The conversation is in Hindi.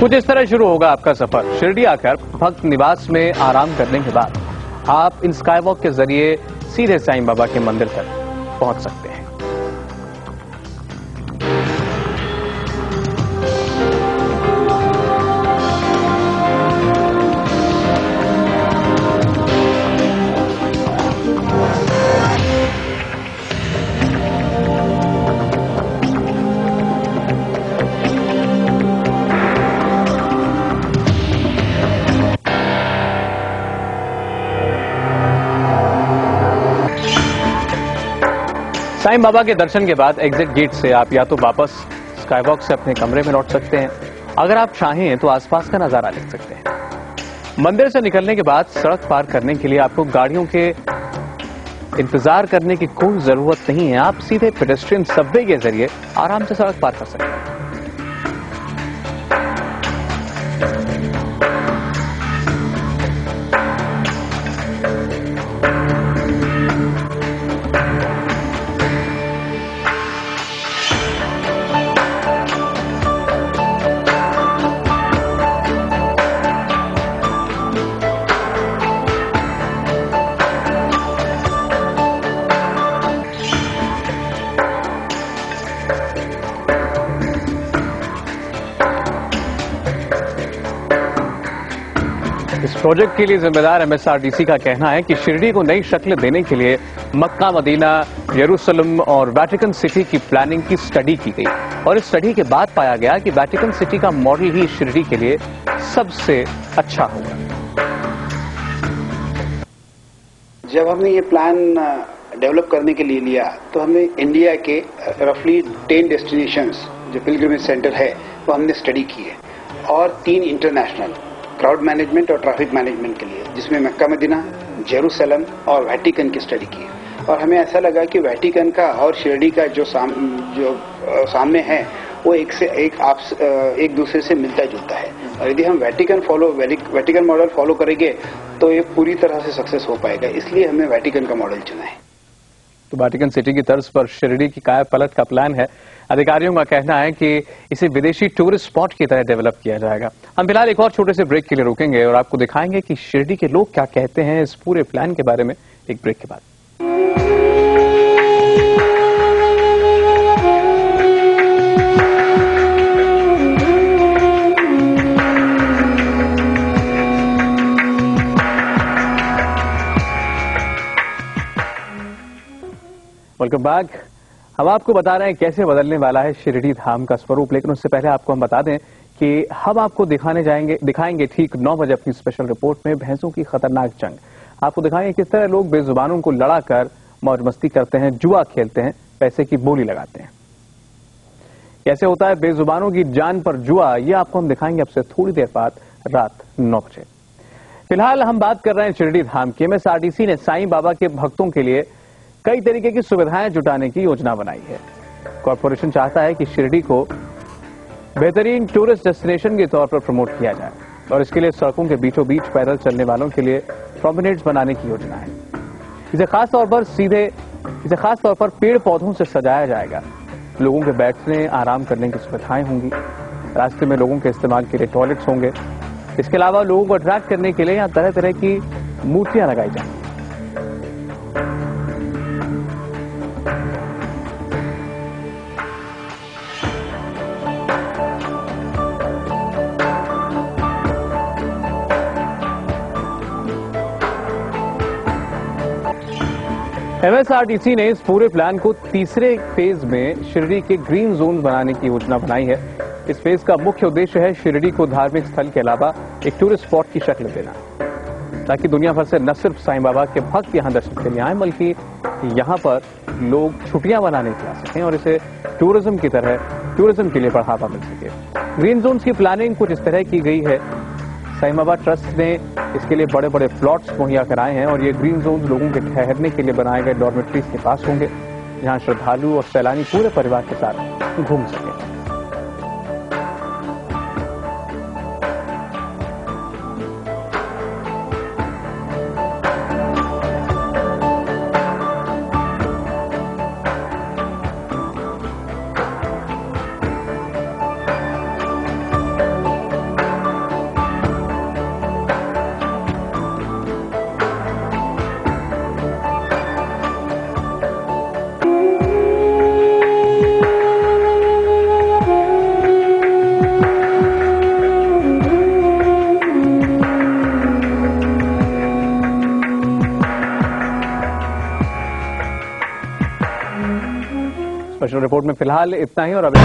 कुछ इस तरह शुरू होगा आपका सफर। शिरडी आकर भक्त निवास में आराम करने के बाद आप इन स्काईवॉक के जरिए सीधे साईं बाबा के मंदिर तक पहुंच सकते हैं। साईं बाबा के दर्शन के बाद एग्जिट गेट से आप या तो वापस स्काईवॉक से अपने कमरे में लौट सकते हैं, अगर आप चाहें तो आसपास का नजारा देख सकते हैं। मंदिर से निकलने के बाद सड़क पार करने के लिए आपको गाड़ियों के इंतजार करने की कोई जरूरत नहीं है। आप सीधे पेडेस्ट्रियन सबवे के जरिए आराम से सड़क पार कर सकते हैं। इस प्रोजेक्ट के लिए जिम्मेदार एमएसआरडीसी का कहना है कि शिरडी को नई शक्ल देने के लिए मक्का, मदीना, यरूशलेम और वेटिकन सिटी की प्लानिंग की स्टडी की गई और इस स्टडी के बाद पाया गया कि वेटिकन सिटी का मॉडल ही शिरडी के लिए सबसे अच्छा होगा। जब हमने ये प्लान डेवलप करने के लिए लिया तो हमने इंडिया के रफली 10 डेस्टिनेशंस जो पिलग्रिमेज सेंटर है वो हमने स्टडी की है और 3 इंटरनेशनल क्राउड मैनेजमेंट और ट्रैफिक मैनेजमेंट के लिए, जिसमें मक्का, मदीना, जेरूसलम और वेटिकन की स्टडी की है। और हमें ऐसा लगा कि वेटिकन का और शिरडी का जो सामने है वो एक दूसरे से मिलता जुलता है और यदि हम वेटिकन मॉडल फॉलो करेंगे तो ये पूरी तरह से सक्सेस हो पाएगा। इसलिए हमने वेटिकन का मॉडल चुना है। तो वेटिकन सिटी की तर्ज पर शिरडी की काया पलट का प्लान है। अधिकारियों का कहना है कि इसे विदेशी टूरिस्ट स्पॉट की तरह डेवलप किया जाएगा। हम फिलहाल एक और छोटे से ब्रेक के लिए रुकेंगे और आपको दिखाएंगे कि शिरडी के लोग क्या कहते हैं इस पूरे प्लान के बारे में, एक ब्रेक के बाद। Welcome back. हम आपको बता रहे हैं कैसे बदलने वाला है शिरडी धाम का स्वरूप, लेकिन उससे पहले आपको हम बता दें कि हम आपको दिखाएंगे ठीक 9 बजे अपनी स्पेशल रिपोर्ट में भैंसों की खतरनाक जंग। आपको दिखाएंगे किस तरह लोग बेजुबानों को लड़ाकर मौज मस्ती करते हैं, जुआ खेलते हैं, पैसे की बोली लगाते हैं। कैसे होता है बेजुबानों की जान पर जुआ, ये आपको हम दिखाएंगे आपसे थोड़ी देर बाद रात 9 बजे। फिलहाल हम बात कर रहे हैं शिरडी धाम की। एमएसआरडीसी ने साईं बाबा के भक्तों के लिए कई तरीके की सुविधाएं जुटाने की योजना बनाई है। कॉर्पोरेशन चाहता है कि शिरडी को बेहतरीन टूरिस्ट डेस्टिनेशन के तौर पर प्रमोट किया जाए और इसके लिए सड़कों के बीचों बीच पैदल चलने वालों के लिए प्रोमेनेड्स बनाने की योजना है। इसे खास तौर पर पेड़ पौधों से सजाया जाएगा। लोगों के बैठने, आराम करने की सुविधाएं होंगी। रास्ते में लोगों के इस्तेमाल के लिए टॉयलेट्स होंगे। इसके अलावा लोगों को अट्रैक्ट करने के लिए यहाँ तरह तरह की मूर्तियां लगाई जाएंगी। एमएसआरडीसी ने इस पूरे प्लान को तीसरे फेज में शिरडी के ग्रीन जोन बनाने की योजना बनाई है। इस फेज का मुख्य उद्देश्य है शिरडी को धार्मिक स्थल के अलावा एक टूरिस्ट स्पॉट की शक्ल देना, ताकि दुनिया भर से न सिर्फ साईं बाबा के भक्त यहां दर्शन के लिए आए, बल्कि यहां पर लोग छुट्टियां मनाने के लिए आ सकें और इसे टूरिज्म के लिए बढ़ावा मिल सके। ग्रीन जोन्स की प्लानिंग कुछ इस तरह की गई है। साईं बाबा ट्रस्ट ने इसके लिए बड़े बड़े प्लॉट्स मुहैया कराए हैं और ये ग्रीन जोन लोगों के ठहरने के लिए बनाए गए डॉर्मेट्रीज के पास होंगे, जहां श्रद्धालु और सैलानी पूरे परिवार के साथ घूम सकें। स्पेशल रिपोर्ट में फिलहाल इतना ही और अभी